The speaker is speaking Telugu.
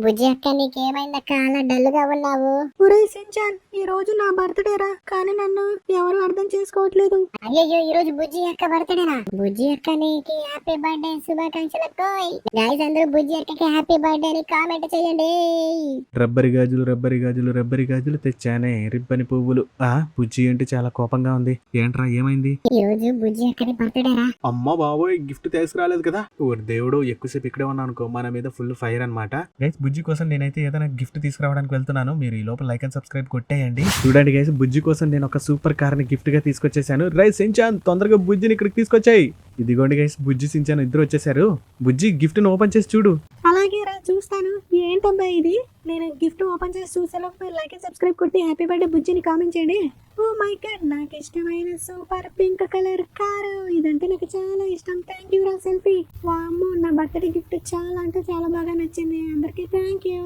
బుజ్జి అక్క నీకేమైందక్క అలా డల్ గా ఉన్నావు? ఒరే సించాన్, ఈ రోజు నా బర్త్డే రా, కానీ నన్ను ఎవరు అర్థం చేసుకోవట్లేదు. అయ్యో ఈ రోజు బుజ్జి అక్క బర్త్డేనా? బుజ్జి అక్క నీకి హ్యాపీ బర్త్డే శుభాకాంక్షలు అక్కోయ్. గైస్ అందరూ బుజ్జి అక్కకి హ్యాపీ బర్త్డే అని కామెంట్ చేయండి. రబ్బరి గాజులు తెచ్చానే, రిబ్బని పువ్వులు. బుజ్జి అంటే చాలా కోపంగా ఉంది. ఏంట్రా ఏమైంది? ఈ రోజు బుజ్జి అక్కని బర్త్డే రా. అమ్మ బాబోయ్, గిఫ్ట్ తీసుకురాలేదు కదా. ఓరి దేవుడు, ఎక్కువసేపు ఇక్కడే ఉన్నా అనుకో, మన మీద ఫుల్ ఫైర్ అన్నమాట. గైస్ బుజ్జి కోసం నేనైతే ఏదైనా గిఫ్ట్ తీసుకురావడానికి వెళ్తున్నాను. మీరు ఈ లోపల లైక్ అండ్ సబ్స్క్రైబ్ కొట్టేయండి. చూడండి గైస్, బుజ్జి కోసం నేను ఒక సూపర్ కార్ ని గిఫ్ట్ గా తీసుకొచ్చేసాను. రైస్ సించాన్, తొందరగా బుజ్జిని ఇక్కడికి తీసుకొచ్చాయి. ఇదిగోండి గైస్, బుజ్జి సించాన్ ఇద్దరు వచ్చేసారు. బుజ్జి గిఫ్ట్ ని ఓపెన్ చేసి చూడు. అలాగే రా, చూస్తాను. ఏంటబ్బా ఇది? నేను గిఫ్ట్ ఓపెన్ చేసి చూసేలోపు లైక్ అండ్ సబ్స్క్రైబ్ కొట్టి హ్యాపీ బర్త్డే బుజ్జిని కామెంట్ చేయండి. ఓ మై గాడ్, నాకు ఇష్టమైన సూపర్ పింక్ కలర్ కారు. ఇదంటే నాకు చాలా ఇష్టం. థ్యాంక్ యూ రా సెల్ఫీ. వామ్మో, నా బర్త్డే గిఫ్ట్ చాలా అంటే చాలా బాగా నచ్చింది. అందరికీ థ్యాంక్ యూ.